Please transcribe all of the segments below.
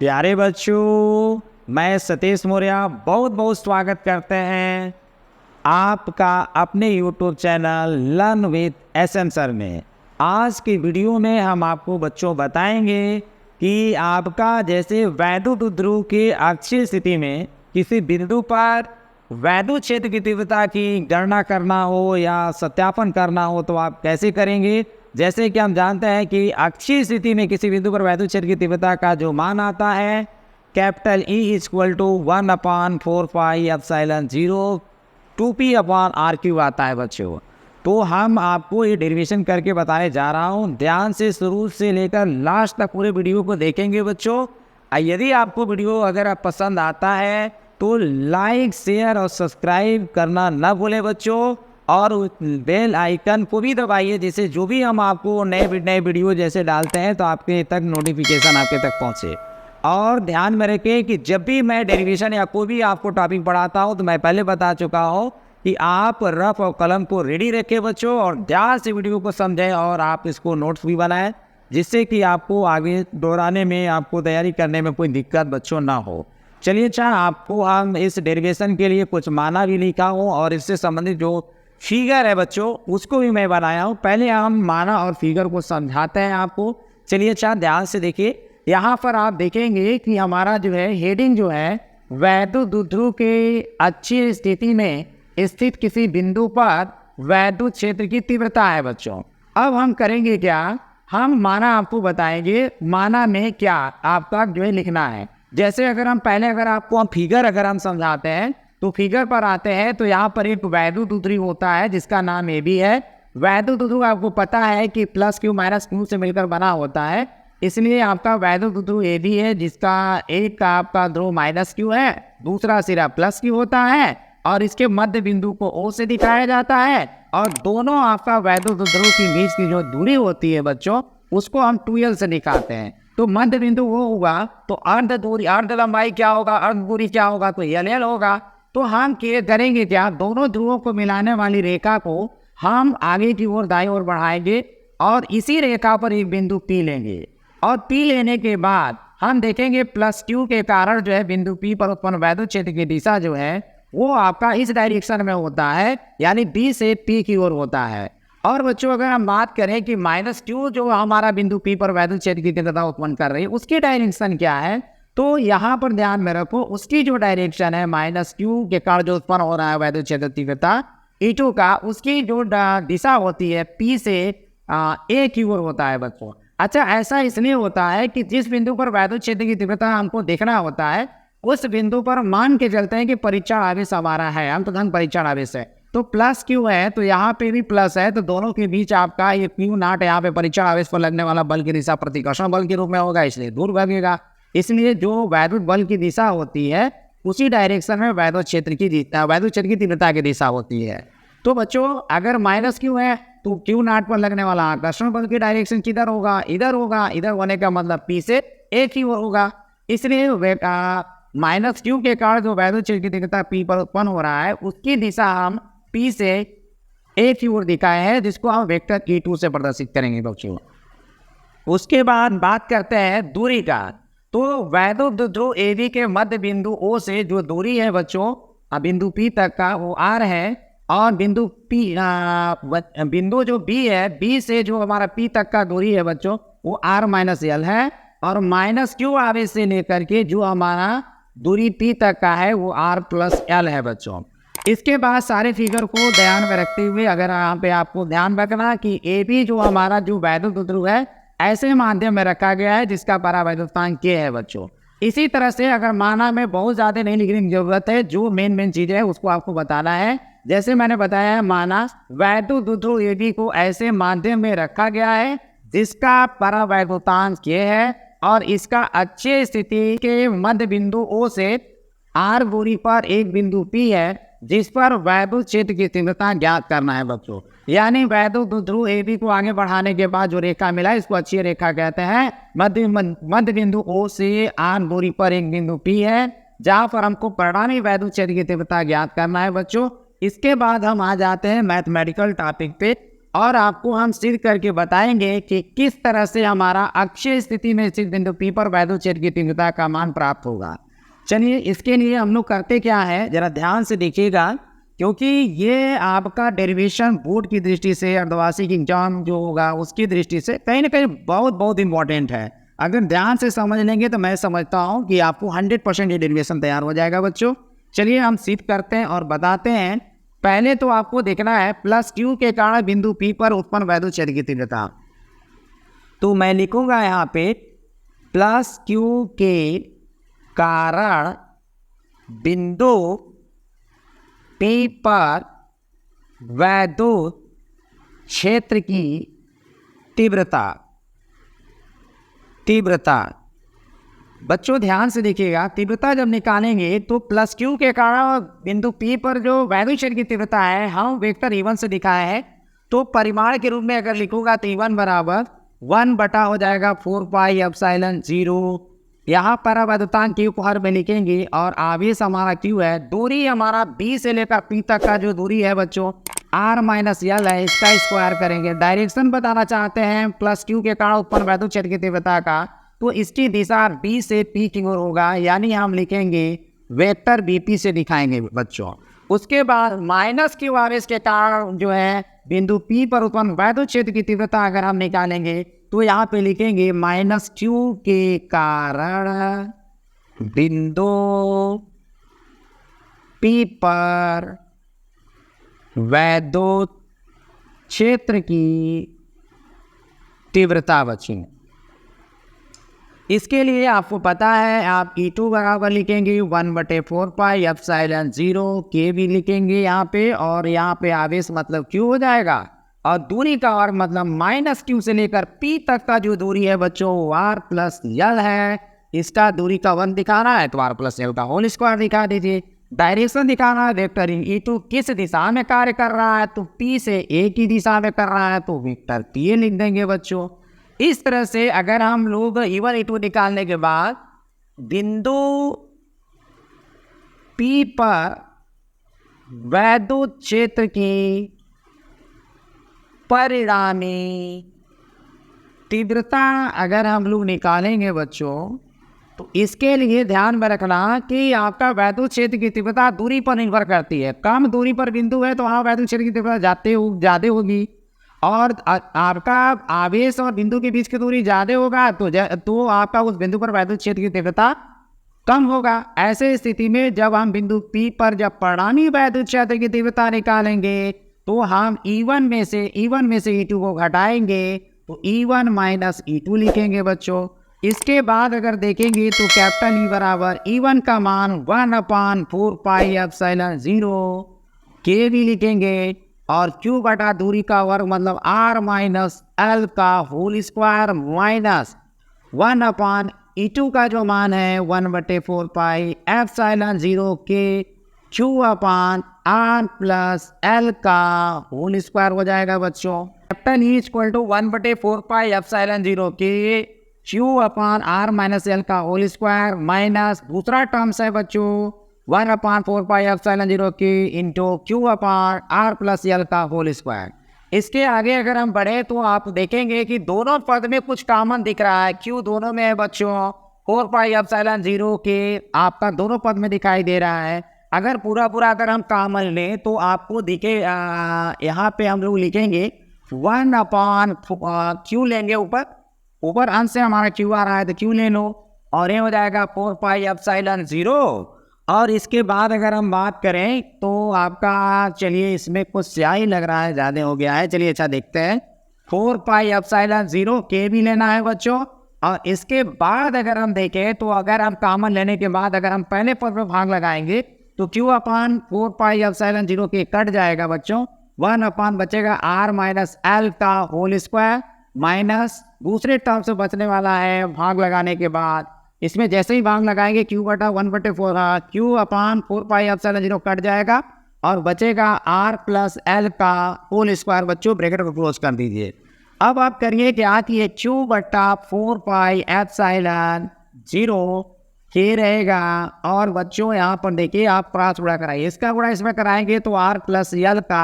प्यारे बच्चों, मैं सतीश मौर्य बहुत बहुत स्वागत करते हैं आपका अपने YouTube channel learn with SM sir में। आज की वीडियो में हम आपको बच्चों बताएंगे कि आपका जैसे वैद्युत ध्रुव की अक्षीय स्थिति में किसी बिंदु पर वैद्युत क्षेत्र की तीव्रता की गणना करना हो या सत्यापन करना हो तो आप कैसे करेंगे। जैसे कि हम जानते हैं कि अक्षीय स्थिति में किसी बिंदु पर वैद्युत क्षेत्र की तीव्रता का जो मान आता है capital E equal to 1/4πε0 2p/r³ आता है बच्चों। तो हम आपको ये डेरिवेशन करके बताने जा रहा हूँ। ध्यान से शुरू से लेकर लास्ट तक पूरे वीडियो को देखेंगे बच्चों। यदि आपको वीडियो अगर पसंद आता है तो लाइक शेयर और सब्सक्राइब करना न भूलें बच्चों, और बेल आइकन को भी दबाइए जिससे जो भी हम आपको नए वीडियो जैसे डालते हैं तो आपके तक नोटिफिकेशन आपके तक पहुंचे। और ध्यान में रखें कि जब भी मैं डेरिवेशन या कोई भी आपको टॉपिक पढ़ाता हूं तो मैं पहले बता चुका हूं कि आप रफ और कलम को रेडी रखें बच्चों, और ध्यान से वीडियो को समझें और आप इसको नोट्स भी बनाएं जिससे कि आपको आगे दोहराने में, आपको तैयारी करने में कोई दिक्कत बच्चों ना हो। चलिए अच्छा, आपको हम इस डेरिवेशन के लिए कुछ माना भी लिखा हूँ और इससे संबंधित जो फिगर है बच्चों उसको भी मैं बनाया हूँ। पहले हम माना और फिगर को समझाते हैं आपको। चलिए अच्छा, ध्यान से देखिए। यहाँ पर आप देखेंगे कि हमारा जो है हेडिंग जो है वैद्युत ध्रुव के अच्छी स्थिति में स्थित किसी बिंदु पर वैद्युत क्षेत्र की तीव्रता है बच्चों। अब हम करेंगे क्या, हम माना आपको बताएंगे माना में क्या आपका जो है लिखना है। जैसे अगर हम पहले आपको फिगर अगर हम समझाते हैं तो फिगर पर आते हैं तो यहाँ पर एक वैद्युत ध्रुव होता है जिसका नाम ए बी है। वैद्युत ध्रुव आपको पता है कि प्लस क्यू माइनस क्यू से मिलकर बना होता है, इसलिए आपका वैद्युत ध्रुव ए बी है जिसका एक का आपका ध्रुव माइनस क्यू है, दूसरा सिरा प्लस क्यू होता है और इसके मध्य बिंदु को ओ से दिखाया जाता है। और दोनों आपका वैद्युत ध्रुव के बीच की जो दूरी होती है बच्चों उसको हम 2l से दिखाते हैं। तो मध्य बिंदु वो होगा तो अर्ध दूरी, अर्ध लंबाई क्या होगा, अर्ध दूरी क्या होगा तो l होगा। तो हम करेंगे क्या, दोनों ध्रुवों को मिलाने वाली रेखा को हम आगे की ओर दाईं ओर बढ़ाएंगे और इसी रेखा पर एक बिंदु P लेंगे, और P लेने के बाद हम देखेंगे प्लस Q के कारण जो है बिंदु P पर उत्पन्न वैद्युत क्षेत्र की दिशा जो है वो आपका इस डायरेक्शन में होता है, यानी B से P की ओर होता है। और बच्चों अगर हम बात करें कि माइनस Q जो हमारा बिंदु P पर वैद्युत क्षेत्र की तीव्रता उत्पन्न कर रही है उसकी डायरेक्शन क्या है, तो यहाँ पर ध्यान में रखो उसकी जो डायरेक्शन है माइनस क्यू के कारण जो उत्पन्न हो रहा है वैद्युत क्षेत्र तीव्रता E2 का, उसकी जो दिशा होती है P से A की ओर होता है बच्चों। अच्छा, ऐसा इसलिए होता है कि जिस बिंदु पर वैद्युत क्षेत्र की तीव्रता हमको देखना होता है उस बिंदु पर मान के चलते हैं कि परीक्षण आवेश हमारा है, हम तो धन परीक्षण आवेश है, तो प्लस क्यू है तो यहाँ पे भी प्लस है, तो दोनों के बीच आपका ये क्यू नॉट यहाँ पे परीक्षण आवेश पर लगने वाला बल की दिशा प्रतिकर्षण बल के रूप में होगा, इसलिए दूर भागेगा। इसलिए जो वैद्युत बल की दिशा होती है उसी डायरेक्शन में वैद्युत क्षेत्र की तीव्रता की दिशा होती है। तो बच्चों अगर माइनस क्यू है तो क्यू नॉट पर लगने वाला आकर्षण बल की डायरेक्शन किधर होगा, इधर होगा, इधर होने का मतलब P से A की ओर होगा। इसलिए माइनस क्यू के कारण जो वैद्युत क्षेत्र की तीव्रता P पर उत्पन्न हो रहा है उसकी दिशा हम P से A की ओर दिखाए हैं, जिसको हम वेक्टर E2 से प्रदर्शित करेंगे बच्चों। उसके बाद बात करते हैं दूरी का। तो वैद्युत ध्रुव AB के मध्य बिंदु O से जो दूरी है बच्चों बिंदु P तक का वो R है, और बिंदु जो B है, B से जो हमारा P तक का दूरी है बच्चों वो R-L है, और माइनस क्यू आवेश से लेकर के जो हमारा दूरी P तक का है वो R+L है बच्चों। इसके बाद सारे फिगर को ध्यान में रखते हुए अगर यहाँ पे आपको ध्यान रखना कि AB जो हमारा जो वैद्युत ध्रुव है ऐसे माध्यम में रखा गया है जिसका परावैद्युतांक K है बच्चों। इसी तरह से अगर माना में बहुत ज़्यादा नहीं लिखने की जरूरत है, जो मेन चीज़ें है उसको आपको बताना है। जैसे मैंने बताया है, माना वैद्युत ध्रुव AB को ऐसे माध्यम में रखा गया है जिसका परावैद्युतांक K है, और इसका अच्छे स्थिति के मध्य बिंदु O से R दूरी पर एक बिंदु P है जिस पर वैद्युत क्षेत्र की तीव्रता ज्ञात करना है बच्चों। यानी वैद्युत ध्रुव AB को आगे बढ़ाने के बाद जो रेखा मिला इसको अच्छी रेखा कहते हैं। मध्य बिंदु O से R दूरी पर एक बिंदु P है जहाँ पर हमको परिणामी वैद्युत क्षेत्र की तीव्रता ज्ञात करना है बच्चों। इसके बाद हम आ जाते हैं मैथमेटिकल टॉपिक पे, और आपको हम सिद्ध करके बताएंगे कि किस तरह से हमारा अक्षीय स्थिति में स्थित बिंदु P पर वैद्युत क्षेत्र की तीव्रता का मान प्राप्त होगा। चलिए इसके लिए हम लोग करते क्या है, जरा ध्यान से देखिएगा, क्योंकि ये आपका डेरिवेशन बोर्ड की दृष्टि से, अर्धवार्षिक एग्जाम जो होगा उसकी दृष्टि से कहीं ना कहीं बहुत बहुत इंपॉर्टेंट है। अगर ध्यान से समझ लेंगे तो मैं समझता हूँ कि आपको 100% ये डेरिवेशन तैयार हो जाएगा बच्चों। चलिए हम सिद्ध करते हैं और बताते हैं। पहले तो आपको देखना है प्लस क्यू के कारण बिंदु P पर उत्पन्न वैद्युत क्षेत्र की तीव्रता। तो मैं लिखूंगा यहाँ पे प्लस क्यू के कारण बिंदु P पर वैद्युत क्षेत्र की तीव्रता। बच्चों ध्यान से देखिएगा, तीव्रता जब निकालेंगे तो प्लस क्यू के कारण बिंदु P पर जो वैद्युत क्षेत्र की तीव्रता है हम वेक्टर E1 से दिखाए हैं। तो परिमाण के रूप में अगर लिखूंगा तो E1 बराबर 1 बटा हो जाएगा 4 पाई एप्सिलॉन 0। यहाँ पर वैद्युतांक Q को हर में लिखेंगे और आवेश हमारा Q है। दूरी हमारा B से लेकर P तक का जो दूरी है बच्चों R माइनस L है, इसका स्क्वायर करेंगे। डायरेक्शन बताना चाहते हैं प्लस क्यू के कारण उत्पन्न वैद्युत क्षेत्र की तीव्रता का, तो इसकी दिशा B से P की ओर होगा, यानी हम लिखेंगे वेक्टर BP से दिखाएंगे बच्चों। उसके बाद माइनस क्यू आवेश के कारण जो है बिंदु P पर उत्पन्न वैद्युत क्षेत्र की तीव्रता अगर हम निकालेंगे तो यहाँ पे लिखेंगे माइनस क्यू के कारण बिंदु P पर वैद्युत क्षेत्र की तीव्रता बची। इसके लिए आपको पता है आप E2 बराबर लिखेंगे 1/4 पाई एप्सिलॉन 0 के भी लिखेंगे यहाँ पे, और यहाँ पे आवेश मतलब Q हो जाएगा और दूरी का और मतलब माइनस Q से लेकर P तक का जो दूरी है बच्चों R प्लस L है। इसका दूरी का 1 दिखाना है तो R प्लस L का होल स्क्वायर दिखा दीजिए। डायरेक्शन दिखाना है वेक्टर E2 किस दिशा में कार्य कर रहा है, तो P से A की दिशा में कर रहा है तो वेक्टर PA लिख देंगे बच्चों। इस तरह से अगर हम लोग E1 E2 निकालने के बाद बिंदु P पर वैद्युत क्षेत्र की परिणामी तीव्रता अगर हम लोग निकालेंगे बच्चों, तो इसके लिए ध्यान में रखना कि आपका वैद्युत क्षेत्र की तीव्रता दूरी पर निर्भर करती है। कम दूरी पर बिंदु है तो वहाँ वैद्युत क्षेत्र की तीव्रता ज़्यादा होगी, और आपका आवेश और बिंदु के बीच की दूरी ज़्यादा होगा तो आपका उस बिंदु पर वैद्युत क्षेत्र की तीव्रता कम होगा। ऐसे स्थिति में जब हम बिंदु P पर जब परिणामी वैद्युत क्षेत्र की तीव्रता निकालेंगे तो हम E1 में से E2 को घटाएंगे तो E1 माइनस E2 लिखेंगे बच्चों। इसके बाद अगर देखेंगे तो कैपिटल E बराबर E1 का मान 1/4 पाई एप्सिलॉन 0 के भी लिखेंगे, और Q बटा दूरी का वर्ग मतलब R माइनस L का होल स्क्वायर माइनस 1/E2 का जो मान है 1/4 पाई एप्सिलॉन 0 के Q/R प्लस L का होल स्क्वायर हो जाएगा बच्चों। Capital E equal to 1/4 pi epsilon 0 के Q/R माइनस L का होल स्क्वायर माइनस दूसरा टर्म्स है बच्चों 1/4 पाई एप्सिलॉन 0 के इंटू Q/R प्लस L का होल स्क्वायर। इसके आगे अगर हम बढ़े तो आप देखेंगे कि दोनों पद में कुछ कॉमन दिख रहा है। Q दोनों में है बच्चों, 4 पाई एप्सिलॉन 0 के आपका दोनों पद में दिखाई दे रहा है। अगर पूरा अगर हम कॉमन लें तो आपको दिखे यहाँ पे हम लोग लिखेंगे 1/Q लेंगे, ऊपर अंश से हमारा Q आ रहा है तो Q ले लो, और ये हो जाएगा 4 पाई एप्सिलॉन 0। और इसके बाद अगर हम बात करें तो आपका, चलिए इसमें कुछ स्याही लग रहा है, ज़्यादा हो गया है, चलिए अच्छा देखते हैं। 4 पाई एप्सिलॉन 0 के भी लेना है बच्चों, और इसके बाद अगर हम देखें तो अगर हम कॉमन लेने के बाद अगर हम पहले पद पर भाग लगाएंगे तो Q/4 पाई एप्सिलॉन 0 के कट जाएगा बच्चों, 1/ बचेगा R माइनस L का होल स्क्वायर माइनस दूसरे टर्म से बचने वाला है भाग लगाने के बाद। इसमें जैसे ही भाग लगाएंगे Q/4 पाई एप्सिलॉन 0 कट जाएगा और बचेगा R प्लस L का होल स्क्वायर बच्चों, ब्रैकेट को क्लोज कर दीजिए। अब आप करिए क्या कि Q/4 पाई एप्सिलॉन 0 के रहेगा, और बच्चों यहाँ पर देखिए आप क्रॉस गुणा कराइए, इसका गुणा इसमें कराएंगे तो R प्लस L का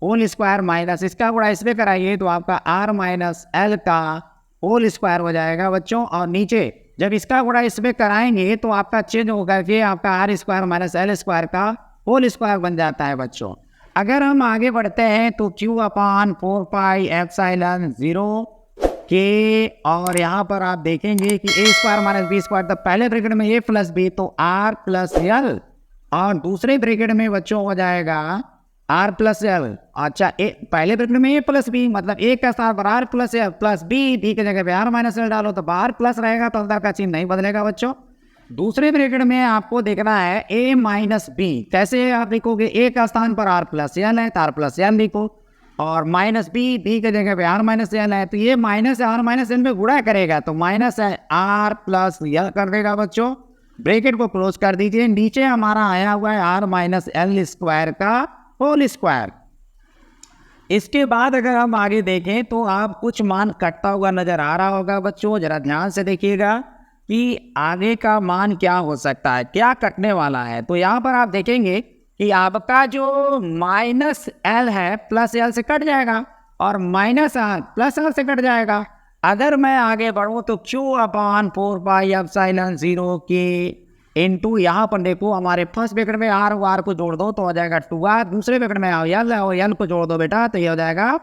होल स्क्वायर माइनस इसका गुणा इसमें कराइए तो आपका आर माइनस एल का होल स्क्वायर हो जाएगा बच्चों। और नीचे जब इसका गुणा इसमें कराएंगे तो आपका चेंज होकर के आपका R square minus L square का होल स्क्वायर बन जाता है बच्चों। अगर हम आगे बढ़ते हैं तो Q अपान 4 पाई एप्सिलॉन 0 के, और यहाँ पर आप देखेंगे कि ए स्क्वायर माइनस बी स्क्वायर, तो पहले ब्रैकेट में ए प्लस बी तो आर प्लस एल, और दूसरे ब्रैकेट में बच्चों हो जाएगा आर प्लस एल। अच्छा, पहले ब्रैकेट में ए प्लस बी मतलब ए का स्थान पर R plus L plus B, B की जगह पे आर माइनस एल डालो तो बाहर प्लस रहेगा तो अंदर का चिन्ह नहीं बदलेगा बच्चों। दूसरे ब्रैकेट में आपको देखना है ए माइनस बी, कैसे आप लिखोगे, ए का स्थान पर आर प्लस एल है तो आर प्लस एल लिखो, और माइनस बी, बी की जगह पे आर माइनस एल है तो ये माइनस आर माइनस एल में गुणा करेगा तो माइनस आर प्लस एल कर देगा बच्चों। ब्रैकेट को क्लोज कर दीजिए। नीचे हमारा आया हुआ है आर माइनस एल स्क्वायर का होल स्क्वायर। इसके बाद अगर हम आगे देखें तो आप कुछ मान कटता हुआ नजर आ रहा होगा बच्चों, जरा ध्यान से देखिएगा कि आगे का मान क्या हो सकता है, क्या कटने वाला है। तो यहाँ पर आप देखेंगे कि आपका जो माइनस एल है प्लस एल से कट जाएगा और माइनस आर प्लस एल से कट जाएगा। अगर मैं आगे बढ़ूँ तो Q अपान 4 पाई एप्सिलॉन 0 के इनटू, यहाँ पर देखो हमारे फर्स्ट ब्रैकेट में आर आर को जोड़ दो तो हो जाएगा 2r, दूसरे ब्रैकेट में एल और एल को जोड़ दो बेटा तो ये हो जाएगा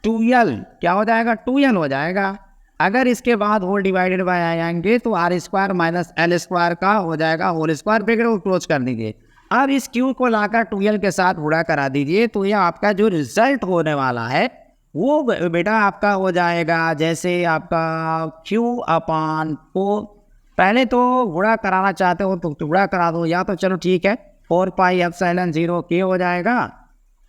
2l। क्या हो जाएगा, 2l हो जाएगा। अगर इसके बाद होल डिवाइडेड बाय आएंगे तो R square minus L square का हो जाएगा होल स्क्वायर। ब्रैकेट को क्लोज कर दीजिए। अब इस Q को लाकर 2l के साथ गुणा करा दीजिए तो यह आपका जो रिजल्ट होने वाला है वो बेटा आपका हो जाएगा जैसे आपका Q अपान 4, पहले तो गुणा कराना चाहते हो तो गुणा करा दो, या तो चलो ठीक है 4 पाई एप्सिलॉन 0 के हो जाएगा,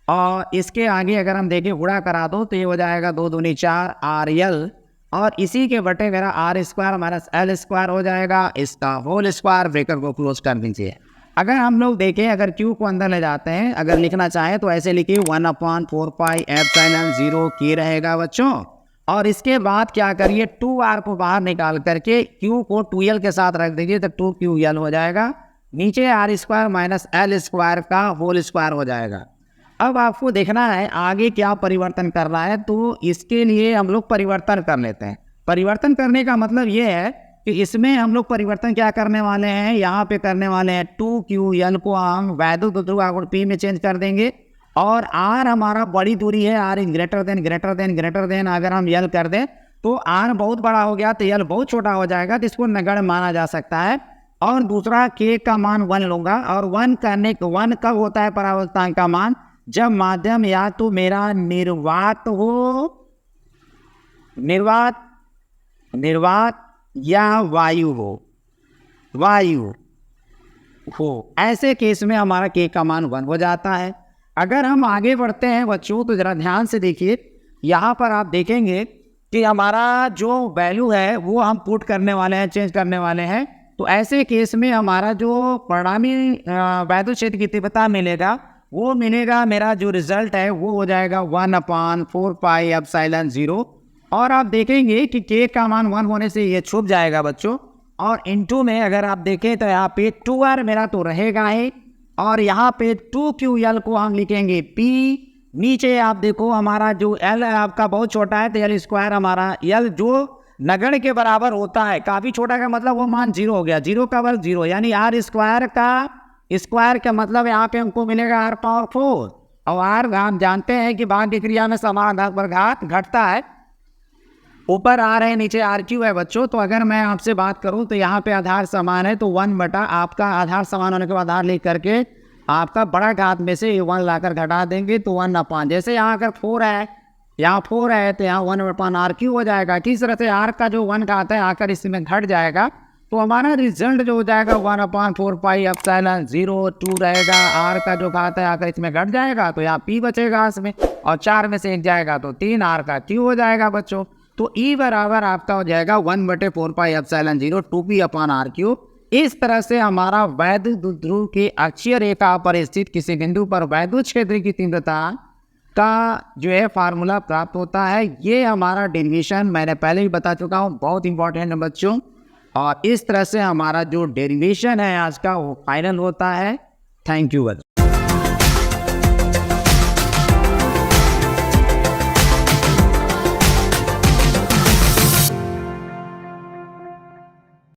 और इसके आगे अगर हम देखें गुणा करा दो तो ये हो जाएगा 2 दूनी 4 आर एल, और इसी के बटे मेरा R square minus L square हो जाएगा, इसका होल स्क्वायर। ब्रैकेट को क्लोज कर दीजिए। अगर हम लोग देखें, अगर Q को अंदर ले जाते हैं, अगर लिखना चाहें तो ऐसे लिखिए 1 अपान 4 पाई एप्सिलॉन 0 के रहेगा बच्चों। और इसके बाद क्या करिए 2r को बाहर निकाल करके Q को 2l के साथ रख दीजिए तो 2ql हो जाएगा। नीचे R square minus L square का होल स्क्वायर हो जाएगा। अब आपको देखना है आगे क्या परिवर्तन करना है, तो इसके लिए हम लोग परिवर्तन कर लेते हैं। परिवर्तन करने का मतलब ये है कि इसमें हम लोग परिवर्तन क्या करने वाले हैं, यहाँ पे करने वाले हैं 2ql को हम वैद्युत ध्रुव P में चेंज कर देंगे, और r हमारा बड़ी दूरी है, r ग्रेटर देन अगर हम यल कर दें तो r बहुत बड़ा हो गया तो यल बहुत छोटा हो जाएगा, तो इसको नगण्य माना जा सकता है। और दूसरा k का मान 1 लूँगा, और 1 करने 1 कब होता है परावर्तनांक का मान, जब माध्यम या तो मेरा निर्वात हो, निर्वात या वायु हो, ऐसे केस में हमारा k का मान 1 हो जाता है। अगर हम आगे बढ़ते हैं बच्चों तो ज़रा ध्यान से देखिए, यहाँ पर आप देखेंगे कि हमारा जो वैल्यू है वो हम पुट करने वाले हैं, चेंज करने वाले हैं। तो ऐसे केस में हमारा जो परिणामी वैद्युत क्षेत्र की तीव्रता मिलेगा वो मिलेगा, मेरा जो रिजल्ट है वो हो जाएगा 1 अपान 4 पाई एप्सिलॉन 0। और आप देखेंगे कि k का मान 1 होने से ये छुप जाएगा बच्चों, और इनटू में अगर आप देखें तो यहाँ पे 2r मेरा तो रहेगा ही, और यहाँ पे 2ql को हम लिखेंगे p। नीचे आप देखो हमारा जो l है आपका बहुत छोटा है तो l स्क्वायर हमारा l जो नगण्य के बराबर होता है, काफ़ी छोटा का मतलब वो मान 0 हो गया, 0 का वर्ग 0 यानी r स्क्वायर का मतलब यहाँ पे हमको मिलेगा r पावर 4। और r हम जानते हैं कि भाग की क्रिया में समान आधार पर घात घटता है, ऊपर r है नीचे r³ है बच्चों। तो अगर मैं आपसे बात करूं तो यहाँ पे आधार समान है तो 1 बटा आपका आधार समान होने के बाद आधार लिख करके आपका बड़ा घात में से 1 लाकर घटा देंगे तो 1 अपान, जैसे यहाँ अगर 4 है, यहाँ 4 है तो यहाँ 1 अपान r³ हो जाएगा। किस तरह से r का जो 1 घात है आकर इसमें घट जाएगा, तो हमारा रिजल्ट जो हो जाएगा 1 अपान 4 पाई एप्सिलॉन 0 2 रहेगा। r का जो घात है आकर इसमें घट जाएगा तो यहाँ p बचेगा इसमें, और 4 में से 1 जाएगा तो 3 r का q हो जाएगा बच्चों। तो E बराबर आपका हो जाएगा 1/4 पाई एप्सिलॉन 0 2p अपान r³। इस तरह से हमारा वैद्युत ध्रुव की अक्षीय रेखा पर स्थित किसी बिंदु पर वैद्युत क्षेत्र की तीव्रता का जो है फार्मूला प्राप्त होता है। ये हमारा डेरिवेशन मैंने पहले भी बता चुका हूँ, बहुत इंपॉर्टेंट है बच्चों। और इस तरह से हमारा जो डेरिवेशन है आज का वो फाइनल होता है। थैंक यू बच्चों।